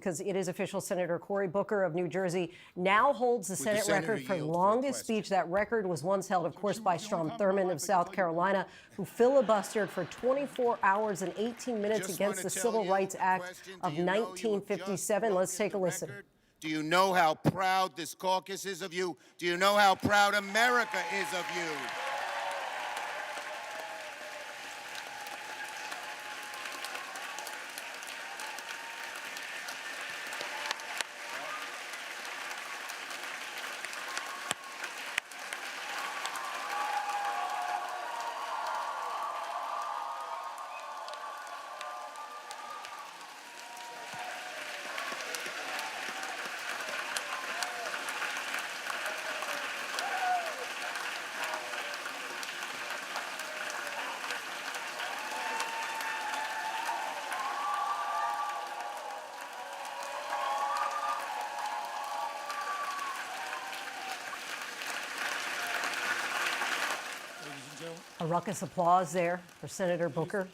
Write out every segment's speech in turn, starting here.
Because it is official. Senator Cory Booker of New Jersey now holds the Senate record for longest speech. That record was once held, of course, by Strom Thurmond of South Carolina, who filibustered for 24 hours and 18 minutes against the Civil Rights Act of 1957. Let's take a listen. Do you know how proud this caucus is of you? Do you know how proud America is of you? A raucous applause there for Senator Booker.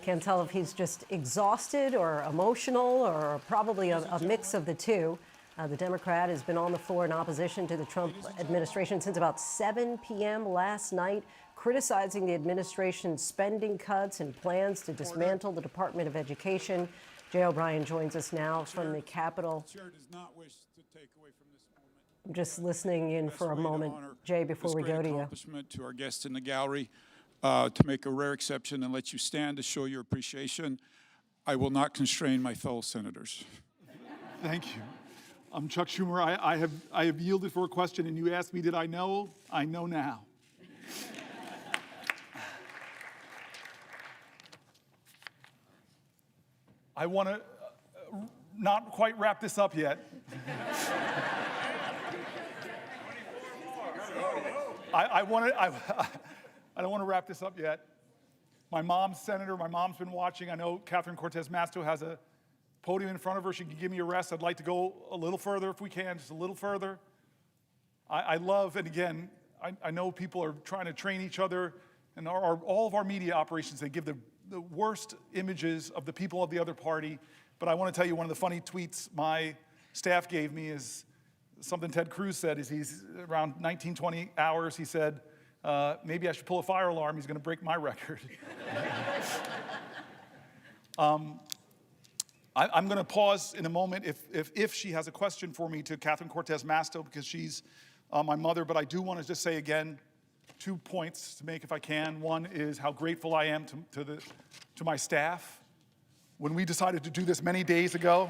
Can't tell if he's just exhausted or emotional or probably a mix of the two. The Democrat has been on the floor in opposition to the Trump administration since about 7 p.m. last night, criticizing the administration's spending cuts and plans to dismantle the Department of Education. Jay O'Brien joins us now from the Capitol. I'm just listening in for a moment, Jay, before we go to you. To our guests in the gallery, to make a rare exception and let you stand to show your appreciation, I will not constrain my fellow senators. Thank you. I'm Chuck Schumer. I have yielded for a question, and you asked me, did I know? I know now. I want to not quite wrap this up yet. I don't want to wrap this up yet. My mom's senator. My mom's been watching. I know Catherine Cortez Masto has a podium in front of her. She can give me a rest. I'd like to go a little further if we can, just a little further. I love, and again, I know people are trying to train each other, and all of our media operations, they give the worst images of the people of the other party. But I want to tell you, one of the funny tweets my staff gave me is something Ted Cruz said. Is he's around 19-20 hours, he said, maybe I should pull a fire alarm. He's going to break my record. I'm going to pause in a moment if she has a question for me to Catherine Cortez Masto, because she's my mother. But I do want to just say again, 2 points to make if I can. One is how grateful I am to my staff. When we decided to do this many days ago,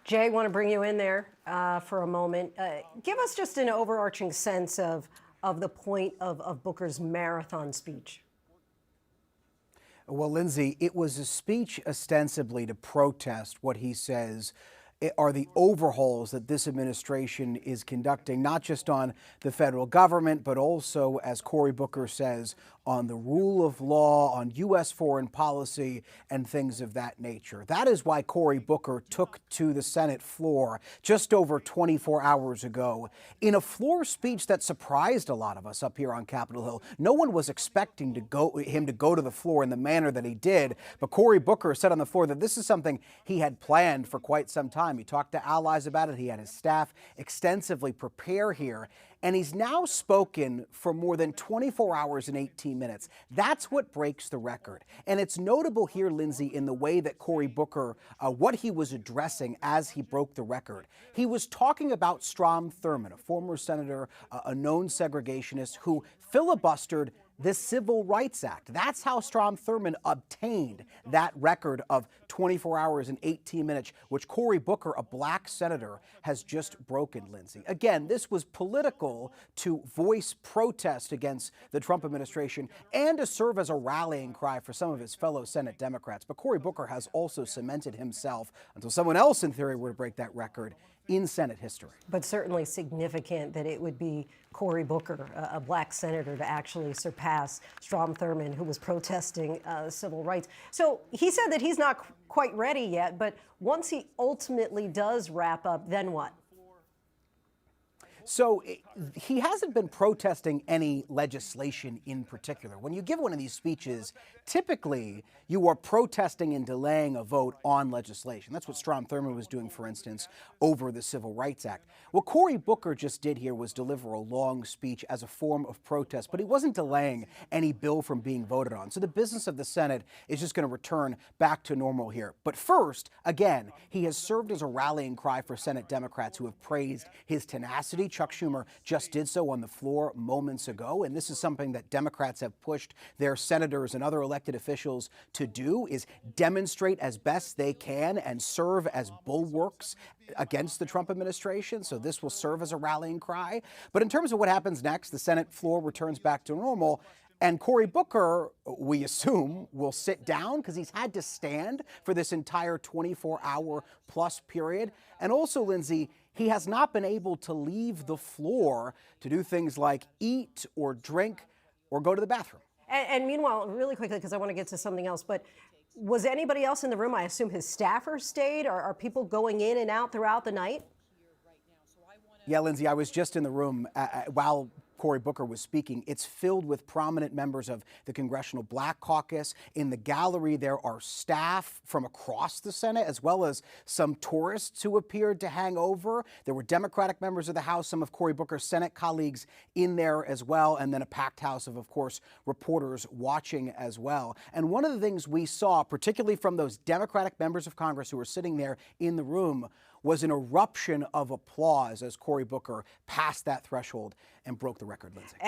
Jay, I want to bring you in there for a moment. Give us just an overarching sense of the point of Booker's marathon speech. Well, Linsey, it was a speech ostensibly to protest what he says are the overhauls that this administration is conducting, not just on the federal government, but also, as Cory Booker says, on the rule of law, on U.S. foreign policy, and things of that nature. That is why Cory Booker took to the Senate floor just over 24 hours ago in a floor speech that surprised a lot of us up here on Capitol Hill. No one was expecting him to go to the floor in the manner that he did, but Cory Booker said on the floor that this is something he had planned for quite some time. He talked to allies about it. He had his staff extensively prepare here. And he's now spoken for more than 24 hours and 18 minutes. That's what breaks the record. And it's notable here, Linsey, in the way that Cory Booker, what he was addressing as he broke the record. He was talking about Strom Thurmond, a former senator, a known segregationist, who filibustered the Civil Rights Act. That's how Strom Thurmond obtained that record of 24 hours and 18 minutes, which Cory Booker, a black senator, has just broken, Linsey. Again, this was political to voice protest against the Trump administration and to serve as a rallying cry for some of his fellow Senate Democrats. But Cory Booker has also cemented himself, until someone else in theory were to break that record, in Senate history. But certainly significant that it would be Cory Booker, a black senator, to actually surpass Strom Thurmond, who was protesting civil rights. So he said that he's not quite ready yet, but once he ultimately does wrap up, then what? So he hasn't been protesting any legislation in particular. When you give one of these speeches, typically you are protesting and delaying a vote on legislation. That's what Strom Thurmond was doing, for instance, over the Civil Rights Act. What Cory Booker just did here was deliver a long speech as a form of protest, but he wasn't delaying any bill from being voted on. So the business of the Senate is just going to return back to normal here. But first, again, he has served as a rallying cry for Senate Democrats who have praised his tenacity. Chuck Schumer just did so on the floor moments ago, and this is something that Democrats have pushed their senators and other elected officials to do, is demonstrate as best they can and serve as bulwarks against the Trump administration. So this will serve as a rallying cry. But in terms of what happens next, the Senate floor returns back to normal. And Cory Booker, we assume, will sit down because he's had to stand for this entire 24-hour plus period. And also, Linsey, he has not been able to leave the floor to do things like eat or drink or go to the bathroom. And meanwhile, really quickly, because I want to get to something else, but was anybody else in the room? I assume his staffers stayed. Or are people going in and out throughout the night? Yeah, Linsey, I was just in the room while Cory Booker was speaking. It's filled with prominent members of the Congressional Black Caucus. In the gallery, there are staff from across the Senate, as well as some tourists who appeared to hang over. There were Democratic members of the House, some of Cory Booker's Senate colleagues in there as well, and then a packed house of course, reporters watching as well. And one of the things we saw, particularly from those Democratic members of Congress who were sitting there in the room, was an eruption of applause as Cory Booker passed that threshold and broke the record, Linsey.